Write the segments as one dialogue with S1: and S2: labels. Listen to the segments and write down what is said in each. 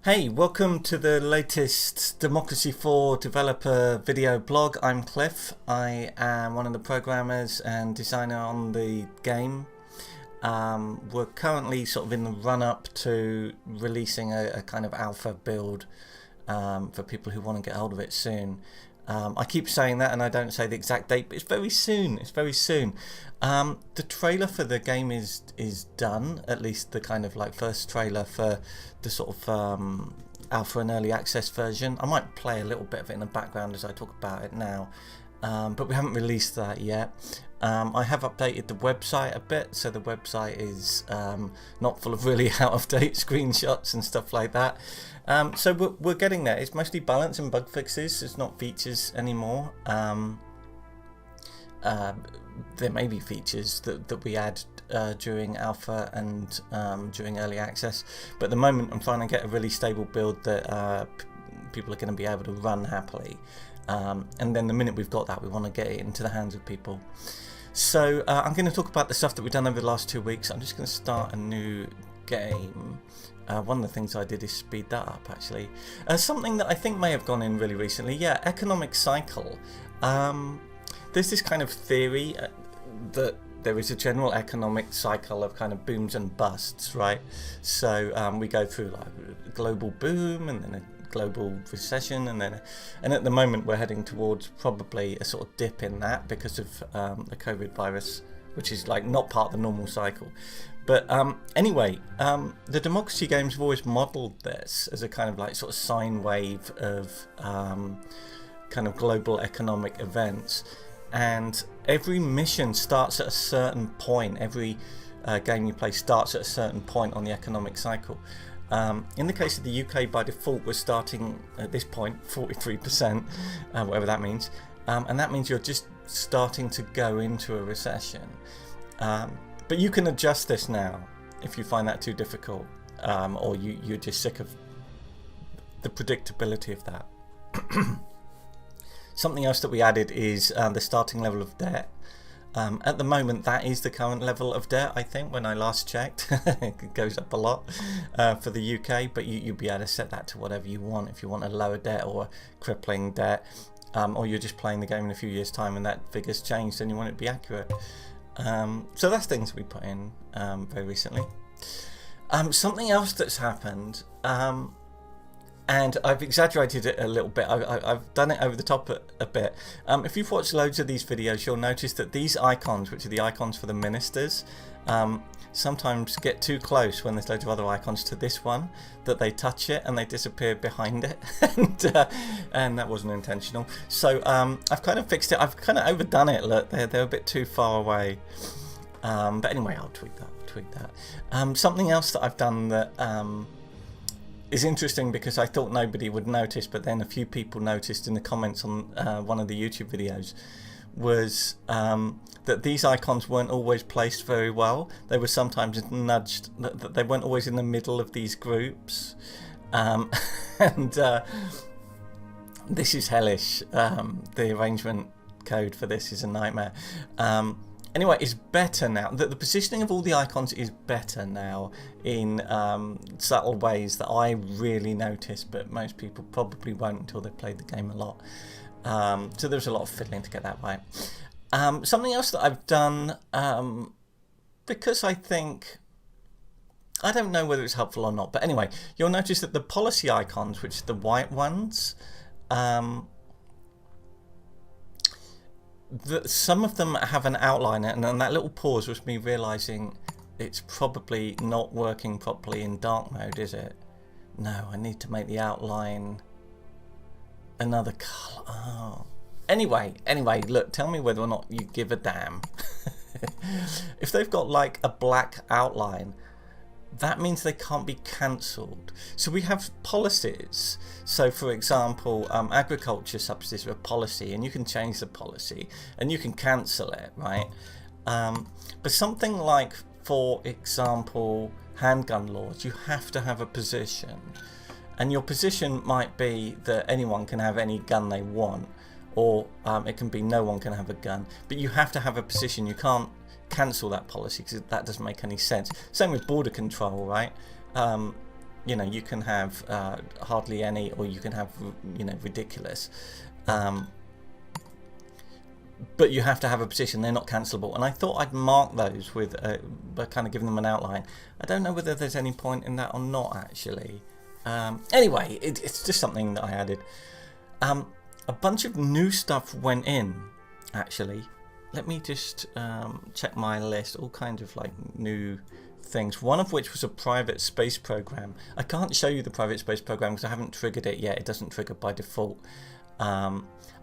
S1: Hey, welcome to the latest Democracy 4 developer video blog. I'm Cliff. I am one of the programmers and designer on the game. We're currently sort of in the run-up to releasing a kind of alpha build for people who want to get hold of it soon. I keep saying that and I don't say the exact date, but it's very soon. It's very soon. The trailer for the game is done, at least the kind of like first trailer for the sort of alpha and early access version. I might play a little bit of it in the background as I talk about it now, but we haven't released that yet. I have updated the website a bit, so the website is not full of really out-of-date screenshots and stuff like that. So we're getting there. It's mostly balance and bug fixes. It's not features anymore. There may be features that we add during alpha and during early access, but at the moment I'm trying to get a really stable build that people are going to be able to run happily. And then the minute we've got that, we want to get it into the hands of people. So I'm going to talk about the stuff that we've done over the last 2 weeks. I'm just going to start a new game. One of the things I did is speed that up, actually. Something that I think may have gone in really recently. Yeah, economic cycle. There's this kind of theory that there is a general economic cycle of kind of booms and busts, right? So we go through like a global boom and then a global recession, and at the moment we're heading towards probably a sort of dip in that because of the COVID virus, which is like not part of the normal cycle. But anyway, the Democracy Games have always modelled this as a kind of like sort of sine wave of kind of global economic events, and every mission starts at a certain point. Every game you play starts at a certain point on the economic cycle. In the case of the UK, by default, we're starting at this point 43%, whatever that means, and that means you're just starting to go into a recession. But you can adjust this now if you find that too difficult, or you're just sick of the predictability of that. Something else that we added is the starting level of debt. At the moment, that is the current level of debt, I think, when I last checked. It goes up a lot for the UK, but you'll be able to set that to whatever you want. If you want a lower debt or a crippling debt, or you're just playing the game in a few years' time and that figure's changed and you want it to be accurate. So that's things we put in very recently. Something else that's happened, and I've exaggerated it a little bit. I've done it over the top a bit. If you've watched loads of these videos, you'll notice that these icons, which are the icons for the ministers, sometimes get too close when there's loads of other icons to this one, that they touch it and they disappear behind it. And that wasn't intentional. So I've kind of fixed it. I've kind of overdone it. Look, they're a bit too far away. But anyway, I'll tweak that. Something else that I've done that is interesting, because I thought nobody would notice, but then a few people noticed in the comments on one of the YouTube videos, was that these icons weren't always placed very well. They were sometimes nudged, that they weren't always in the middle of these groups, and this is hellish. The arrangement code for this is a nightmare. Anyway, it's better now. The positioning of all the icons is better now in subtle ways that I really notice, but most people probably won't until they've played the game a lot. So there's a lot of fiddling to get that right. Something else that I've done, because I think, I don't know whether it's helpful or not, but anyway, you'll notice that the policy icons, which are the white ones, some of them have an outline, and then that little pause was me realizing it's probably not working properly in dark mode, is it? No, I need to make the outline another color. Oh. Anyway, look, tell me whether or not you give a damn. If they've got like a black outline, that means they can't be cancelled. So we have policies. So for example, agriculture subsidies are a policy, and you can change the policy and you can cancel it, right? But something like, for example, handgun laws, you have to have a position, and your position might be that anyone can have any gun they want, or it can be no one can have a gun, but you have to have a position. You can't cancel that policy because that doesn't make any sense. Same with border control, right? you know, you can have hardly any, or you can have, you know, ridiculous. But you have to have a position. They're not cancelable. And I thought I'd mark those with by kind of giving them an outline. I don't know whether there's any point in that or not, actually. Anyway, it's just something that I added. A bunch of new stuff went in, actually. Let me just check my list. All kinds of like new things. One of which was a private space program. I can't show you the private space program because I haven't triggered it yet. It doesn't trigger by default.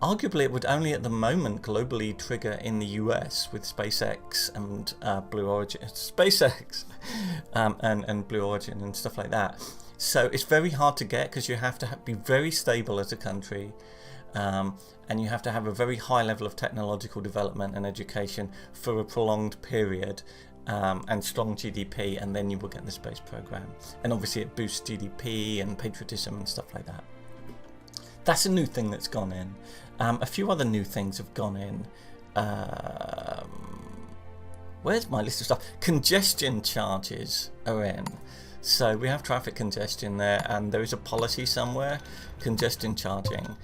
S1: Arguably, it would only at the moment globally trigger in the US with SpaceX and Blue Origin, SpaceX and Blue Origin and stuff like that. So it's very hard to get because you have to be very stable as a country, and you have to have a very high level of technological development and education for a prolonged period, and strong GDP, and then you will get the space program. And obviously, it boosts GDP and patriotism and stuff like that. That's a new thing that's gone in. A few other new things have gone in. Where's my list of stuff? Congestion charges are in. So we have traffic congestion there, and there is a policy somewhere, congestion charging.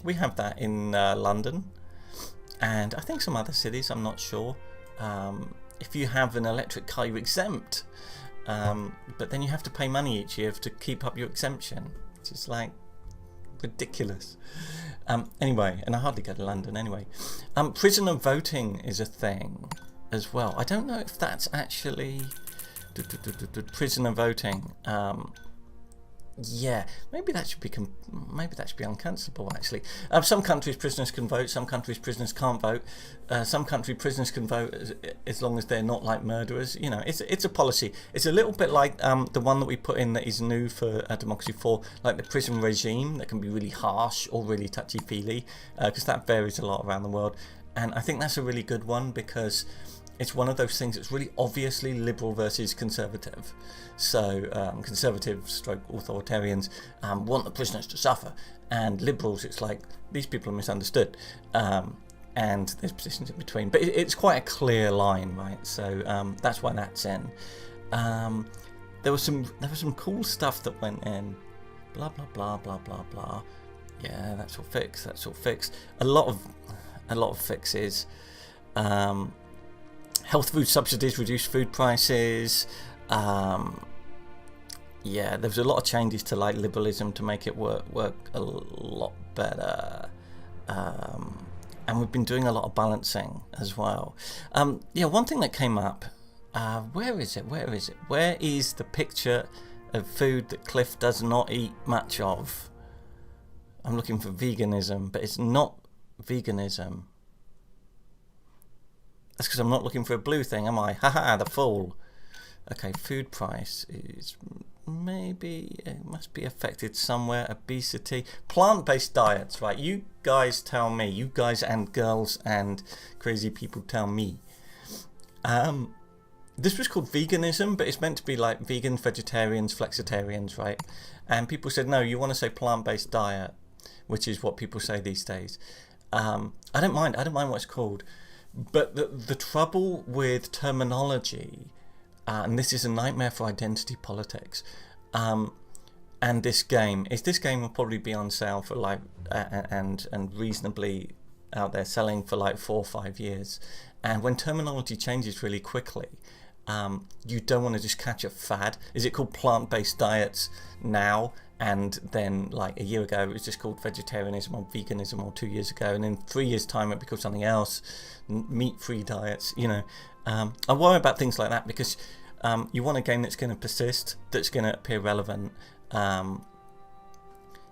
S1: We have that in London, and I think some other cities, I'm not sure. If you have an electric car, you're exempt. But then you have to pay money each year to keep up your exemption, which is like ridiculous. Anyway, and I hardly go to London anyway. Prisoner voting is a thing as well. I don't know if that's actually prisoner voting. Yeah, maybe that should be uncancelable. Actually, some countries prisoners can vote. Some countries prisoners can't vote. Some country prisoners can vote as long as they're not like murderers. You know, it's a policy. It's a little bit like the one that we put in that is new for Democracy 4, like the prison regime that can be really harsh or really touchy-feely, because that varies a lot around the world. And I think that's a really good one because it's one of those things that's really obviously liberal versus conservative. So conservatives / authoritarians want the prisoners to suffer, and liberals, it's like these people are misunderstood, and there's positions in between. But it's quite a clear line, right? So that's why that's in. There was some cool stuff that went in. Blah blah blah blah blah blah. Yeah, that's all fixed. That's all fixed. A lot of fixes. Health food subsidies, reduced food prices. Yeah, there was a lot of changes to like liberalism to make it work a lot better. And we've been doing a lot of balancing as well. Yeah, one thing that came up. Where is it? Where is the picture of food that Cliff does not eat much of? I'm looking for veganism, but it's not veganism. That's because I'm not looking for a blue thing, am I? Haha, the fool. Okay, food price is maybe, it must be affected somewhere. Obesity. Plant-based diets, right? You guys tell me. You guys and girls and crazy people tell me. This was called veganism, but it's meant to be like vegans, vegetarians, flexitarians, right? And people said, no, you want to say plant-based diet, which is what people say these days. I don't mind what it's called. But the trouble with terminology, and this is a nightmare for identity politics, and this game will probably be on sale for like and reasonably out there selling for like 4 or 5 years. And when terminology changes really quickly, you don't want to just catch a fad. Is it called plant-based diets now? And then like a year ago it was just called vegetarianism or veganism, or 2 years ago, and in 3 years time it becomes something else, meat-free diets, you know. I worry about things like that because you want a game that's going to persist, that's going to appear relevant.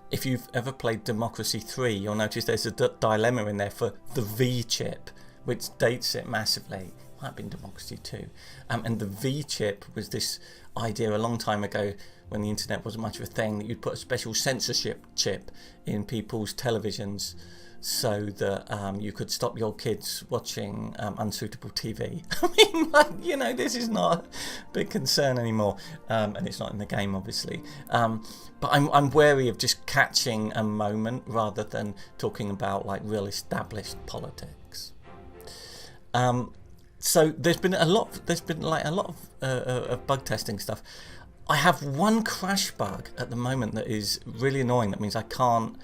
S1: If you've ever played Democracy 3, you'll notice there's a dilemma in there for the V chip, which dates it massively. Might have been Democracy 2. And the V chip was this idea a long time ago, when the internet wasn't much of a thing, that you'd put a special censorship chip in people's televisions so that you could stop your kids watching unsuitable TV. I mean, like, you know, this is not a big concern anymore, and it's not in the game, obviously. But I'm wary of just catching a moment rather than talking about like real established politics. So there's been a lot of bug testing stuff. I have one crash bug at the moment that is really annoying. That means I can't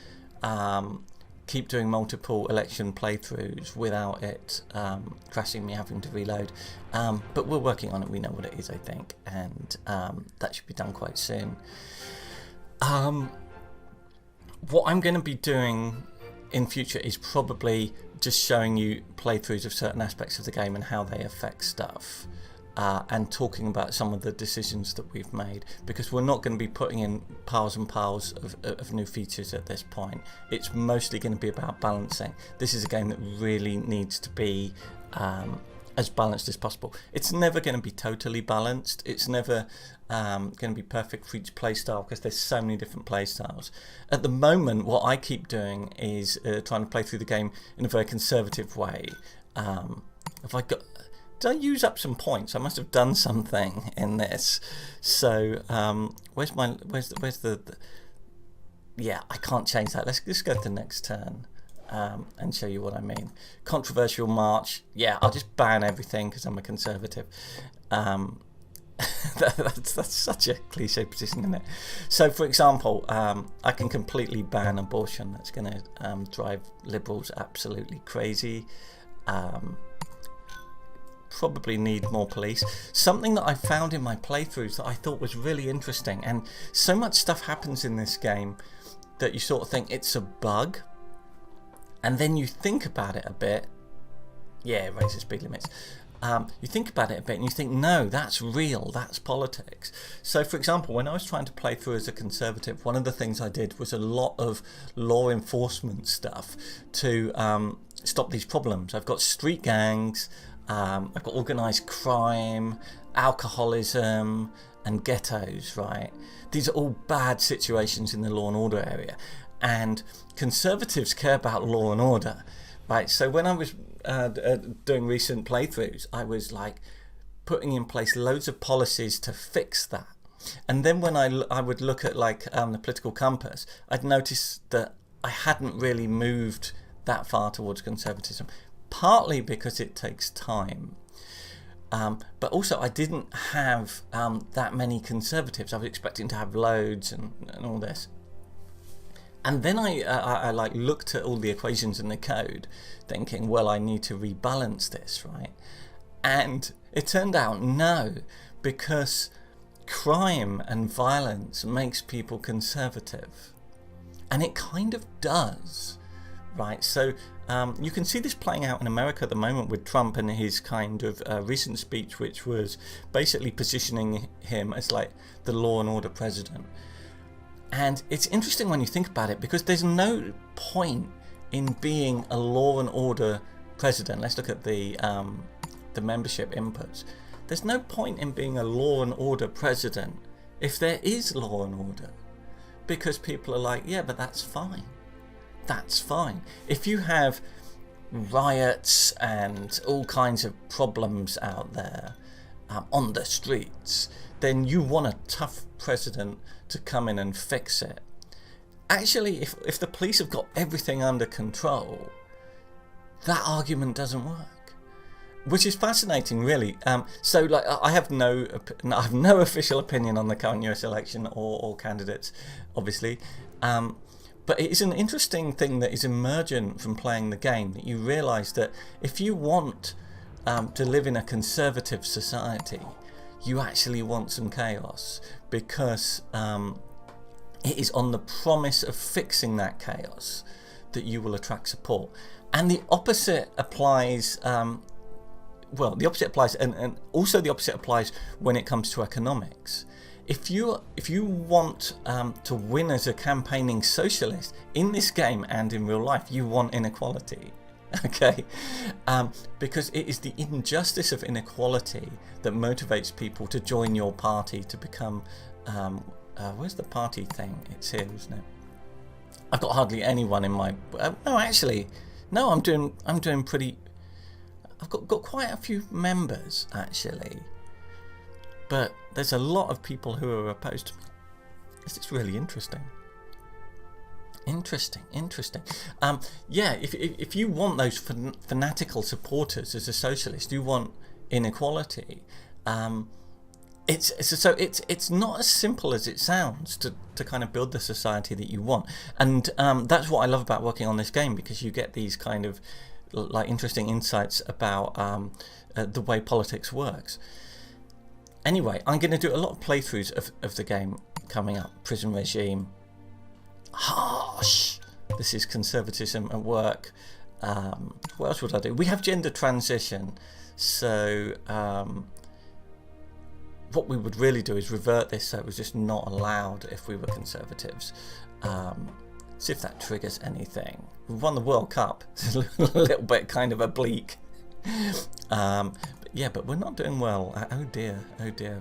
S1: keep doing multiple election playthroughs without it crashing me having to reload. But we're working on it. We know what it is, I think, and that should be done quite soon. What I'm going to be doing in future is probably just showing you playthroughs of certain aspects of the game and how they affect stuff, and talking about some of the decisions that we've made, because we're not going to be putting in piles and piles of new features at this point. It's mostly going to be about balancing. This is a game that really needs to be as balanced as possible. It's never going to be totally balanced. It's never going to be perfect for each playstyle, because there's so many different playstyles. At the moment, what I keep doing is trying to play through the game in a very conservative way. Did I use up some points? I must have done something in this. So where's the yeah, I can't change that. Let's just go to the next turn and show you what I mean. Controversial march. Yeah, I'll just ban everything because I'm a conservative. That's such a cliche position, isn't it? So, for example, I can completely ban abortion. That's going to drive liberals absolutely crazy. Probably need more police. Something that I found in my playthroughs that I thought was really interesting, and so much stuff happens in this game that you sort of think it's a bug, and then you think about it a bit. Yeah, raise the speed limits. You think about it a bit and you think, no, that's real, that's politics. So, for example, when I was trying to play through as a conservative, one of the things I did was a lot of law enforcement stuff to stop these problems. I've got street gangs, I've got organised crime, alcoholism and ghettos, right? These are all bad situations in the law and order area, and conservatives care about law and order, right? So when I was doing recent playthroughs, I was like putting in place loads of policies to fix that, and then when I would look at like the political compass, I'd notice that I hadn't really moved that far towards conservatism. Partly because it takes time, but also I didn't have that many conservatives. I was expecting to have loads and all this, and then I like looked at all the equations in the code, thinking, well, I need to rebalance this, right? And it turned out no, because crime and violence makes people conservative, and it kind of does, right? So you can see this playing out in America at the moment with Trump and his kind of recent speech, which was basically positioning him as like the law and order president. And it's interesting when you think about it, because there's no point in being a law and order president. Let's look at the membership inputs. There's no point in being a law and order president if there is law and order, because people are like, yeah, but that's fine. That's fine. If you have riots and all kinds of problems out there on the streets, then you want a tough president to come in and fix it. Actually, if the police have got everything under control, that argument doesn't work, which is fascinating, really. So, like, I have no official opinion on the current US election or candidates, obviously. But it is an interesting thing that is emergent from playing the game, that you realise that if you want to live in a conservative society, you actually want some chaos, because it is on the promise of fixing that chaos that you will attract support. And the opposite applies, well, the opposite applies, and also the opposite applies when it comes to economics. If you want to win as a campaigning socialist in this game and in real life, you want inequality, okay? Because it is the injustice of inequality that motivates people to join your party, to become. Where's the party thing? It's here, isn't it? I've got hardly anyone in my. No, actually, no. I'm doing pretty. I've got quite a few members actually. But there's a lot of people who are opposed to me. This is really interesting. Interesting. Yeah, if you want those fanatical supporters as a socialist, you want inequality, It's not as simple as it sounds to kind of build the society that you want, and that's what I love about working on this game, because you get these kind of like interesting insights about the way politics works. Anyway, I'm going to do a lot of playthroughs of the game coming up. Prison regime, harsh. This is conservatism at work. What else would I do? We have gender transition. So what we would really do is revert this so it was just not allowed if we were conservatives. See if that triggers anything. We've won the World Cup. It's a little bit kind of oblique. Yeah, but we're not doing well. Oh dear,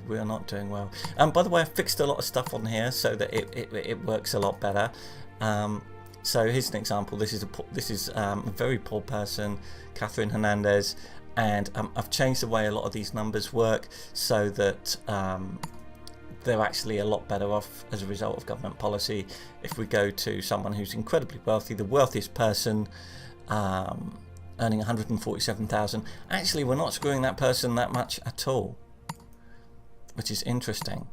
S1: we are not doing well. By the way, I fixed a lot of stuff on here so that it works a lot better. So here's an example. This is a very poor person, Catherine Hernandez, and I've changed the way a lot of these numbers work so that they're actually a lot better off as a result of government policy. If we go to someone who's incredibly wealthy, the wealthiest person, earning 147,000, actually we're not screwing that person that much at all, which is interesting.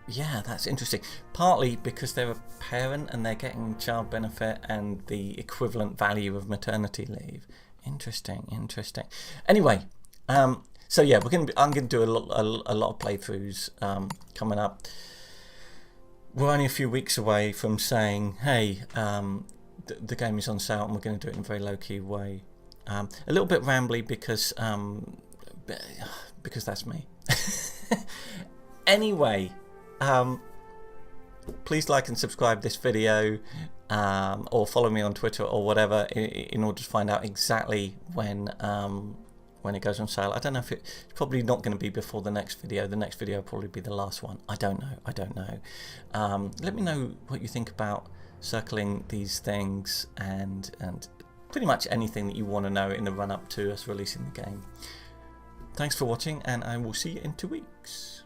S1: Yeah, that's interesting. Partly because they're a parent and they're getting child benefit and the equivalent value of maternity leave. Interesting. Anyway, so yeah, I'm going to do a lot of playthroughs coming up. We're only a few weeks away from saying, hey, the game is on sale, and we're going to do it in a very low-key way. A little bit rambly because that's me. Anyway, please like and subscribe this video, or follow me on Twitter or whatever in order to find out exactly when it goes on sale. I don't know if it's probably not going to be before the next video. The next video will probably be the last one. I don't know. Let me know what you think about circling these things and pretty much anything that you want to know in the run up to us releasing the game. Thanks for watching, and I will see you in 2 weeks.